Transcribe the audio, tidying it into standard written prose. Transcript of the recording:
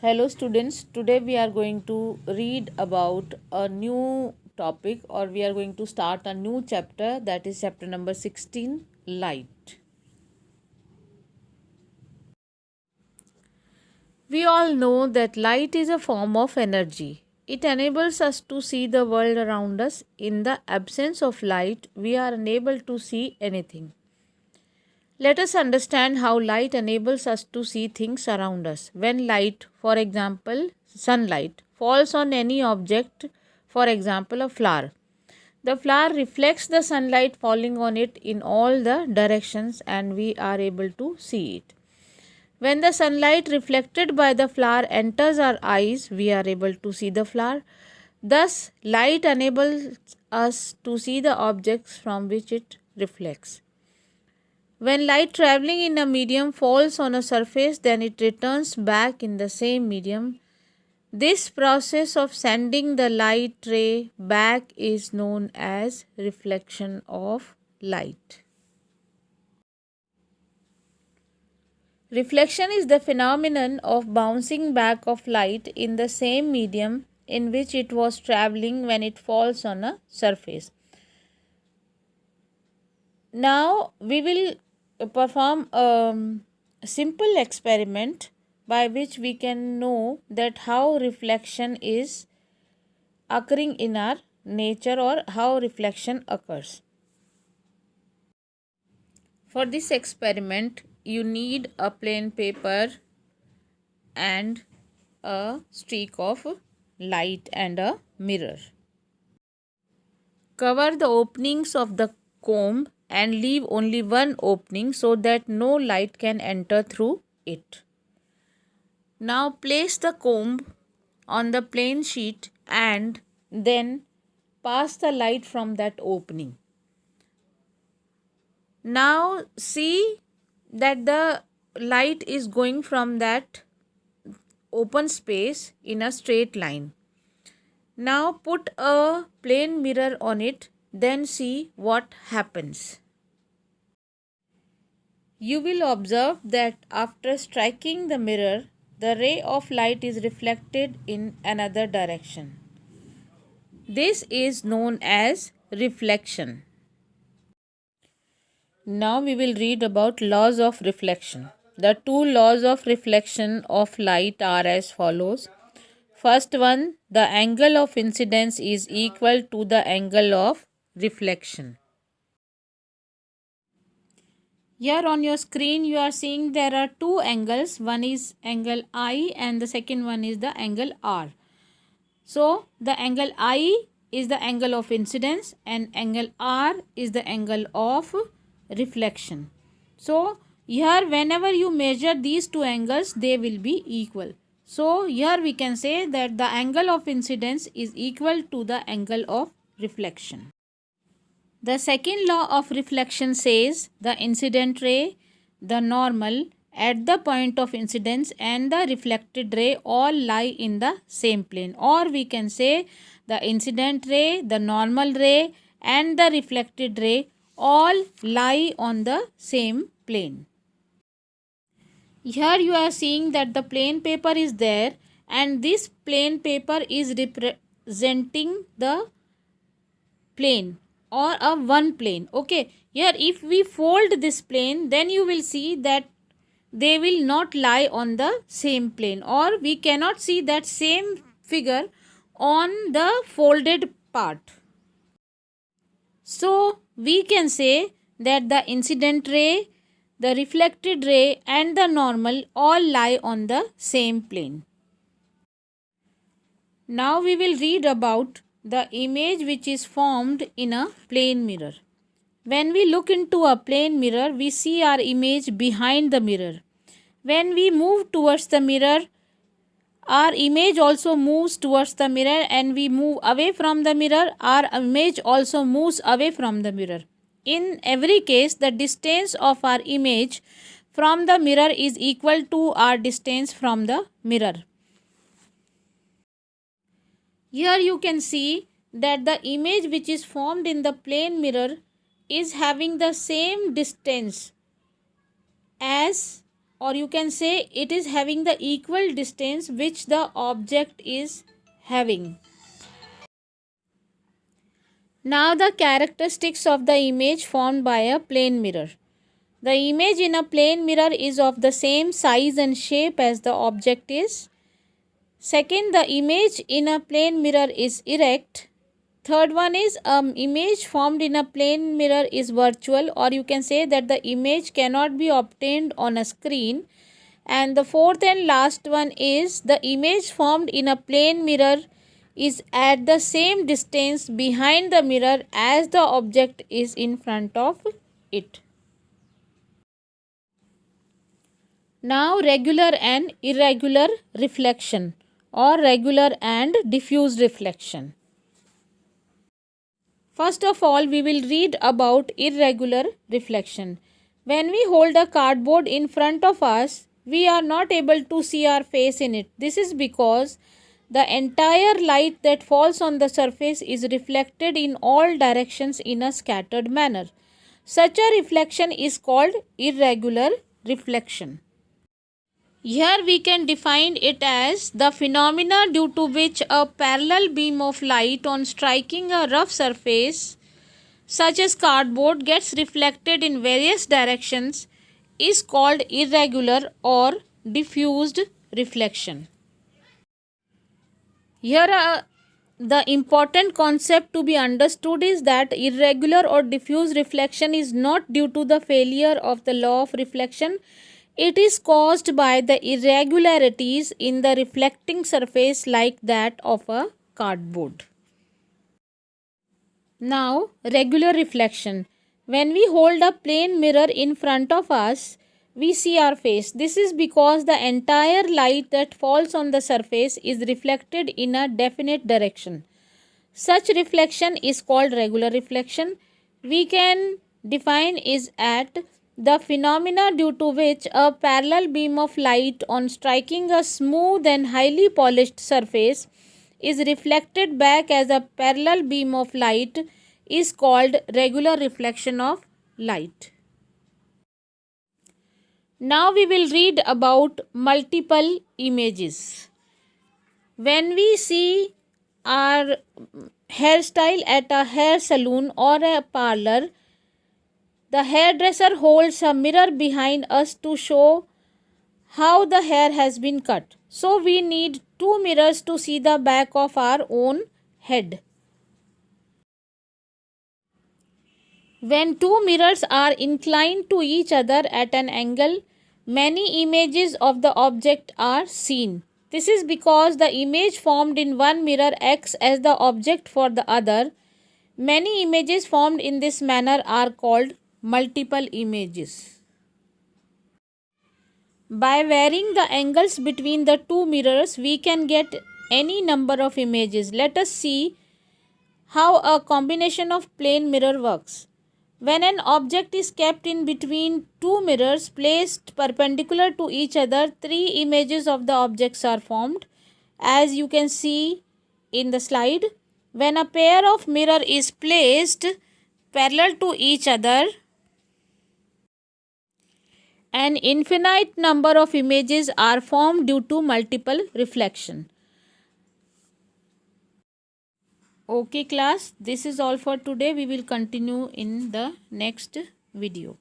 Hello students, today we are going to read about a new topic, or we are going to start a new chapter, that is chapter number 16, light. We all know that light is a form of energy. It enables us to see the world around us. In the absence of light, we are unable to see anything. Let us understand how light enables us to see things around us. When light, for example, sunlight, falls on any object, for example, a flower, the flower reflects the sunlight falling on it in all the directions and we are able to see it. When the sunlight reflected by the flower enters our eyes, we are able to see the flower. Thus, light enables us to see the objects from which it reflects. When light traveling in a medium falls on a surface, then it returns back in the same medium. This process of sending the light ray back is known as reflection of light. Reflection is the phenomenon of bouncing back of light in the same medium in which it was traveling when it falls on a surface. Now we will perform a simple experiment by which we can know that how reflection is occurring in our nature, or how reflection occurs. For this experiment, you need a plain paper and a streak of light and a mirror. Cover the openings of the comb and leave only one opening so that no light can enter through it. Now place the comb on the plain sheet and then pass the light from that opening. Now see that the light is going from that open space in a straight line. Now put a plain mirror on it, then see what happens. You will observe that after striking the mirror, the ray of light is reflected in another direction. This is known as reflection. Now we will read about laws of reflection. The two laws of reflection of light are as follows. First one, the angle of incidence is equal to the angle of reflection. Here on your screen you are seeing there are two angles. One is angle I and the second one is the angle R. So the angle I is the angle of incidence and angle R is the angle of reflection. So here whenever you measure these two angles, they will be equal. So here we can say that the angle of incidence is equal to the angle of reflection. The second law of reflection says the incident ray, the normal at the point of incidence and the reflected ray all lie in the same plane, or we can say the incident ray, the normal ray and the reflected ray all lie on the same plane. Here you are seeing that the plain paper is there and this plain paper is representing the plane or a one plane. Okay, here if we fold this plane, then you will see that they will not lie on the same plane, or we cannot see that same figure on the folded part. So we can say that the incident ray, the reflected ray and the normal all lie on the same plane. Now we will read about the image which is formed in a plane mirror. When we look into a plane mirror, we see our image behind the mirror. When we move towards the mirror, our image also moves towards the mirror, and we move away from the mirror, our image also moves away from the mirror. In every case, the distance of our image from the mirror is equal to our distance from the mirror. Here you can see that the image which is formed in the plane mirror is having the same distance as or you can say it is having the equal distance which the object is having. Now the characteristics of the image formed by a plane mirror. The image in a plane mirror is of the same size and shape as the object is. Second, the image in a plane mirror is erect. Third one is image formed in a plane mirror is virtual, or you can say that the image cannot be obtained on a screen. And the fourth and last one is the image formed in a plane mirror is at the same distance behind the mirror as the object is in front of it. Now regular and irregular reflection, or regular and diffuse reflection. First of all, we will read about irregular reflection. When we hold a cardboard in front of us, we are not able to see our face in it. This is because the entire light that falls on the surface is reflected in all directions in a scattered manner. Such a reflection is called irregular reflection. Here we can define it as the phenomena due to which a parallel beam of light on striking a rough surface such as cardboard gets reflected in various directions is called irregular or diffused reflection. Here the important concept to be understood is that irregular or diffuse reflection is not due to the failure of the law of reflection. It is caused by the irregularities in the reflecting surface like that of a cardboard. Now, regular reflection. When we hold a plane mirror in front of us, we see our face. This is because the entire light that falls on the surface is reflected in a definite direction. Such reflection is called regular reflection. We can define is at the phenomena due to which a parallel beam of light on striking a smooth and highly polished surface is reflected back as a parallel beam of light is called regular reflection of light. Now we will read about multiple images. When we see our hairstyle at a hair salon or a parlor, the hairdresser holds a mirror behind us to show how the hair has been cut. So we need two mirrors to see the back of our own head. When two mirrors are inclined to each other at an angle, many images of the object are seen. This is because the image formed in one mirror acts as the object for the other. Many images formed in this manner are called multiple images. By varying the angles between the two mirrors, we can get any number of images. Let us see how a combination of plane mirror works. When an object is kept in between two mirrors placed perpendicular to each other, three images of the objects are formed. As you can see in the slide, when a pair of mirror is placed parallel to each other, an infinite number of images are formed due to multiple reflection. Okay class, this is all for today. We will continue in the next video.